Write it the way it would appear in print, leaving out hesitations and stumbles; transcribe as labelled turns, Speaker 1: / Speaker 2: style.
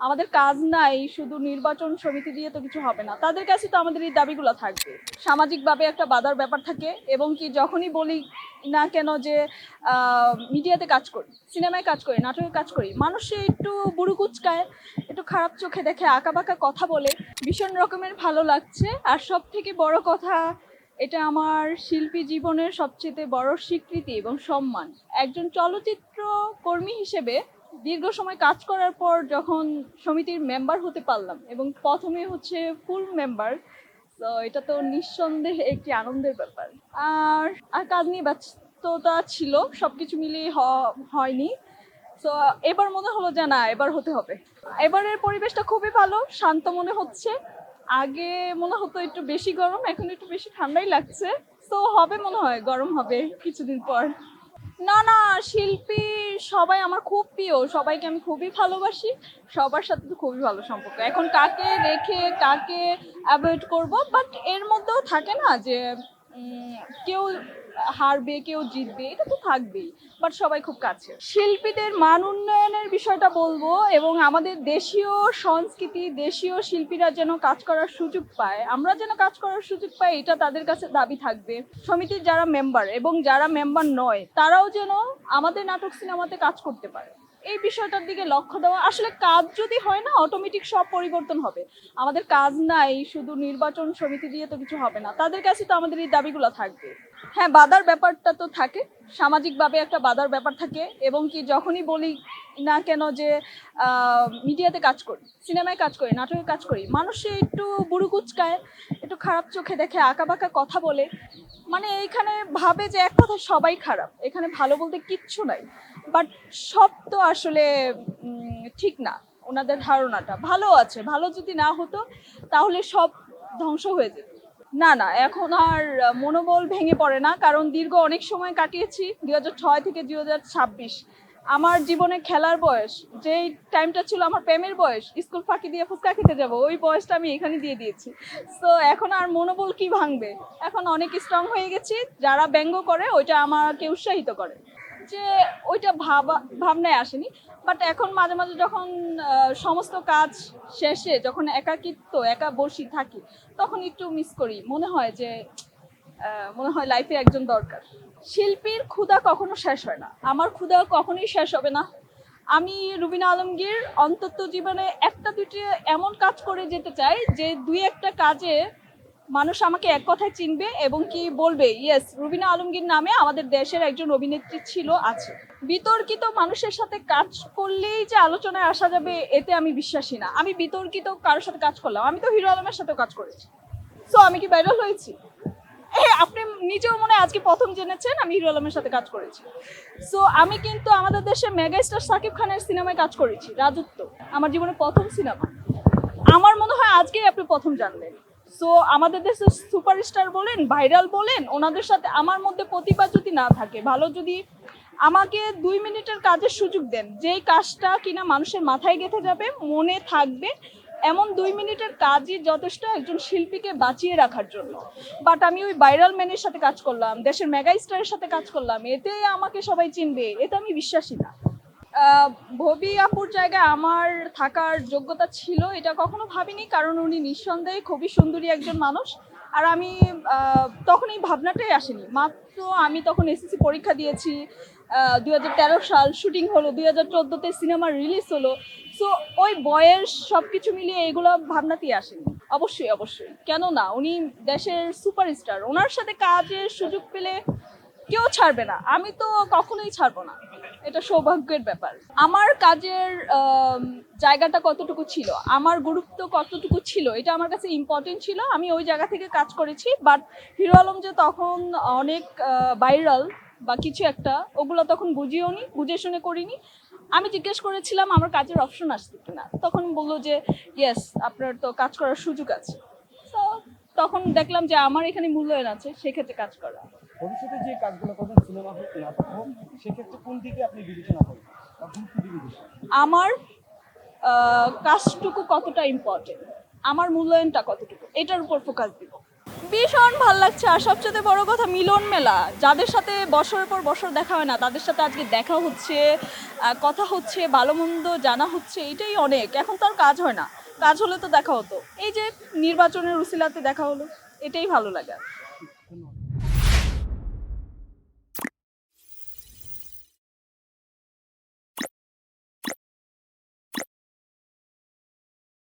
Speaker 1: আমাদের কাজ নাই, শুধু নির্বাচন সমিতি দিয়ে তো কিছু হবে না। তাদের কাছে তো আমাদের এই দাবিগুলো থাকবে। সামাজিকভাবে একটা বাধার ব্যাপার থাকে এবং কি যখনই বলি না কেন যে মিডিয়াতে কাজ করি, সিনেমায় কাজ করি, নাটকে কাজ করি, মানুষে একটু বুড়ো কুচকায়, একটু খারাপ চোখে দেখে, আঁকাবাঁকা কথা বলে, ভীষণ রকমের ভালো লাগছে। আর সব থেকে বড় কথা, এটা আমার শিল্পী জীবনের সবচেয়ে বড় স্বীকৃতি এবং সম্মান। একজন চলচ্চিত্র কর্মী হিসেবে দীর্ঘ সময় কাজ করার পর যখন সমিতির মেম্বার হতে পারলাম এবং প্রথমে হচ্ছে ফুল মেম্বার, তো এটা তো নিঃসন্দেহে একটি আনন্দের ব্যাপার। আর আর কাজ নিয়ে ব্যস্ততা ছিল, সবকিছু মিলিয়ে হয়নি। তো এবার মনে হলো যে না, এবার হতে হবে। এবারের পরিবেশটা খুবই ভালো, শান্ত মনে হচ্ছে। আগে মনে হতো একটু বেশি গরম, এখন একটু বেশি ঠান্ডাই লাগছে। তো হবে মনে হয়, গরম হবে কিছুদিন পর। না না, শিল্পী সবাই আমার খুব প্রিয়, সবাইকে আমি খুবই ভালোবাসি, সবার সাথে তো খুবই ভালো সম্পর্ক। এখন কাকে রেখে কাকে অ্যাভয়েড করব, বাট এর মধ্যেও থাকে না যে কেউ হারবে কেউ জিতবে, এটা তো থাকবেই, বাট সবাই খুব কাছে। শিল্পীদের মান উন্নয়নের বিষয়টা বলবো এবং আমাদের দেশীয় সংস্কৃতি, দেশীয় শিল্পীরা যেন কাজ করার সুযোগ পায়, আমরা যেন কাজ করার সুযোগ পাই, এটা তাদের কাছে দাবি থাকবে। সমিতির যারা মেম্বার এবং যারা মেম্বার নয়, তারাও যেন আমাদের নাটক সিনেমাতে কাজ করতে পারে, এই বিষয়টার দিকে লক্ষ্য দেওয়া। আসলে কাজ যদি হয় না, অটোমেটিক সব পরিবর্তন হবে। আমাদের কাজ নাই, শুধু নির্বাচন সমিতি দিয়ে তো কিছু হবে না। তাদের কাছে তো আমাদের এই দাবিগুলো থাকবে। হ্যাঁ, বাধার ব্যাপারটা তো থাকে, সামাজিকভাবে একটা বাধার ব্যাপার থাকে এবং কি যখনই বলি না কেন যে মিডিয়াতে কাজ করি, সিনেমায় কাজ করি, নাটকে কাজ করি, মানুষে একটু বুড়ো কুচকায়, একটু খারাপ চোখে দেখে, আঁকাবাঁকা কথা বলে, মানে এইখানে ভাবে যে এক কথা সবাই খারাপ, এখানে ভালো বলতে কিচ্ছু নাই। বাট সব তো আসলে ঠিক না। ওনাদের ধারণাটা ভালো আছে, ভালো যদি না হতো তাহলে সব ধ্বংস হয়ে যেত। না না, এখন আর মনোবল ভেঙে পড়ে না, কারণ দীর্ঘ অনেক সময় কাটিয়েছি। 2006 থেকে 2026 আমার জীবনে খেলার বয়স, যেই টাইমটা ছিল আমার প্রেমের বয়স, স্কুল ফাঁকি দিয়ে ফুচকা খেতে যাবো, ওই বয়সটা আমি এখানে দিয়ে দিয়েছি। তো এখন আর মনোবল কি ভাঙবে, এখন অনেক স্ট্রং হয়ে গেছি। যারা ব্যঙ্গ করে ওইটা আমাকে উৎসাহিত করে, যে ওইটা ভাবনায় আসেনি। বাট এখন মাঝে মাঝে যখন সমস্ত কাজ শেষে যখন একা বসি থাকি, তখন একটু মিস করি, মনে হয় যে মনে হয় লাইফে একজন দরকার। শিল্পীর ক্ষুধা কখনো শেষ হয় না, আমার ক্ষুধা কখনোই শেষ হবে না। আমি রুবিনা আলমগীর অন্তত জীবনে একটা দুটি এমন কাজ করে যেতে চাই, যে দুই একটা কাজে মানুষ আমাকে এক কথায় চিনবে এবং কি বলবে, ইয়েস, রুবিনা আলমগীর নামে আমাদের দেশের একজন অভিনেত্রী ছিল, আছে। বিতর্কিত মানুষের সাথে কাজ করলেই যে আলোচনায় আসা যাবে, এতে আমি বিশ্বাসী না। আমি বিতর্কিত কারোর সাথে কাজ করলাম, আমি তো হিরো আলমের সাথেও কাজ করেছি। সো আমি কি ভাইরাল হয়েছি? হ্যাঁ, আপনি নিজেও মনে হয় আজকে প্রথম জেনেছেন আমি হিরো আলমের সাথে কাজ করেছি। সো আমি কিন্তু আমাদের দেশে মেগা স্টার সাকিব খানের সিনেমায় কাজ করেছি, রাজত্ব, আমার জীবনে প্রথম সিনেমা। আমার মনে হয় আজকেই আপনি প্রথম জানলেন। সো আমাদের দেশে সুপারস্টার বলেন, ভাইরাল বলেন, ওনাদের সাথে আমার মধ্যে প্রতিভা যদি না থাকে, ভালো যদি আমাকে 2 মিনিটের কাজের সুযোগ দেন, যেই কাজটা কিনা মানুষের মাথায় গেঁথে যাবে, মনে থাকবে, এমন 2 মিনিটের কাজই যথেষ্ট একজন শিল্পীকে বাঁচিয়ে রাখার জন্য। বাট আমি ওই ভাইরাল ম্যানের সাথে কাজ করলাম, দেশের মেগা স্টারের সাথে কাজ করলাম, এতে আমাকে সবাই চিনবে, এটা আমি বিশ্বাসী না। ভবি আপুর জায়গায় আমার থাকার যোগ্যতা ছিল এটা কখনো ভাবিনি, কারণ উনি নিঃসন্দেহে খুবই সুন্দরী একজন মানুষ। আর আমি তখন এই ভাবনাটাই আসেনি। মাত্র আমি তখন এসএসসি পরীক্ষা দিয়েছি, 2013 সাল, শুটিং হলো 2014-তে, সিনেমা রিলিজ হলো। সো ওই বয়স সবকিছু মিলিয়ে এগুলো ভাবনাতেই আসেনি। অবশ্যই অবশ্যই, কেন না, উনি দেশের সুপারস্টার, ওনার সাথে কাজের সুযোগ পেলে কেউ ছাড়বে না, আমি তো কখনোই ছাড়বো না, এটা সৌভাগ্যের ব্যাপার। আমার কাজের জায়গাটা কতটুকু ছিল, আমার গুরুত্ব কতটুকু ছিল, এটা আমার কাছে ইম্পর্টেন্ট ছিল, আমি ওই জায়গা থেকে কাজ করেছি। বাট হিরো আলম যে তখন অনেক ভাইরাল বা কিছু একটা, ওগুলো তখন বুঝিওনি, বুঝে শুনে করিনি। আমি জিজ্ঞেস করেছিলাম আমার কাজের অপশন আসছে কিনা, তখন বললো যে ইয়েস, আপনার তো কাজ করার সুযোগ আছে। তো তখন দেখলাম যে আমার এখানে মূল্যায়ন আছে, সেক্ষেত্রে কাজ করা।
Speaker 2: ভবিষ্যতে যে কাজগুলো করবেন, সিনেমা হোক নাটক হোক, সেক্ষেত্রে কোন দিকে আপনি বিবেচনা করবেন বা গুরুত্ব দিবেন বেশি?
Speaker 1: আমার কাজটুকু কতটা ইম্পর্টেন্ট, আমার মূল্যায়নটা কতটুকু, এটার উপর ফোকাস দিব। ভীষণ ভাল লাগছে। আর সবচেয়ে বড় কথা মিলন মেলা, যাদের সাথে বছরের পর বছর দেখা হয় না তাদের সাথে আজকে দেখা হচ্ছে, কথা হচ্ছে, ভালো মন্দ জানা হচ্ছে, এটাই অনেক। এখন তো আর কাজ হয় না, কাজ হলে তো দেখা হতো। এই যে নির্বাচনের উসিলাতে দেখা হলো, এটাই ভালো লাগে।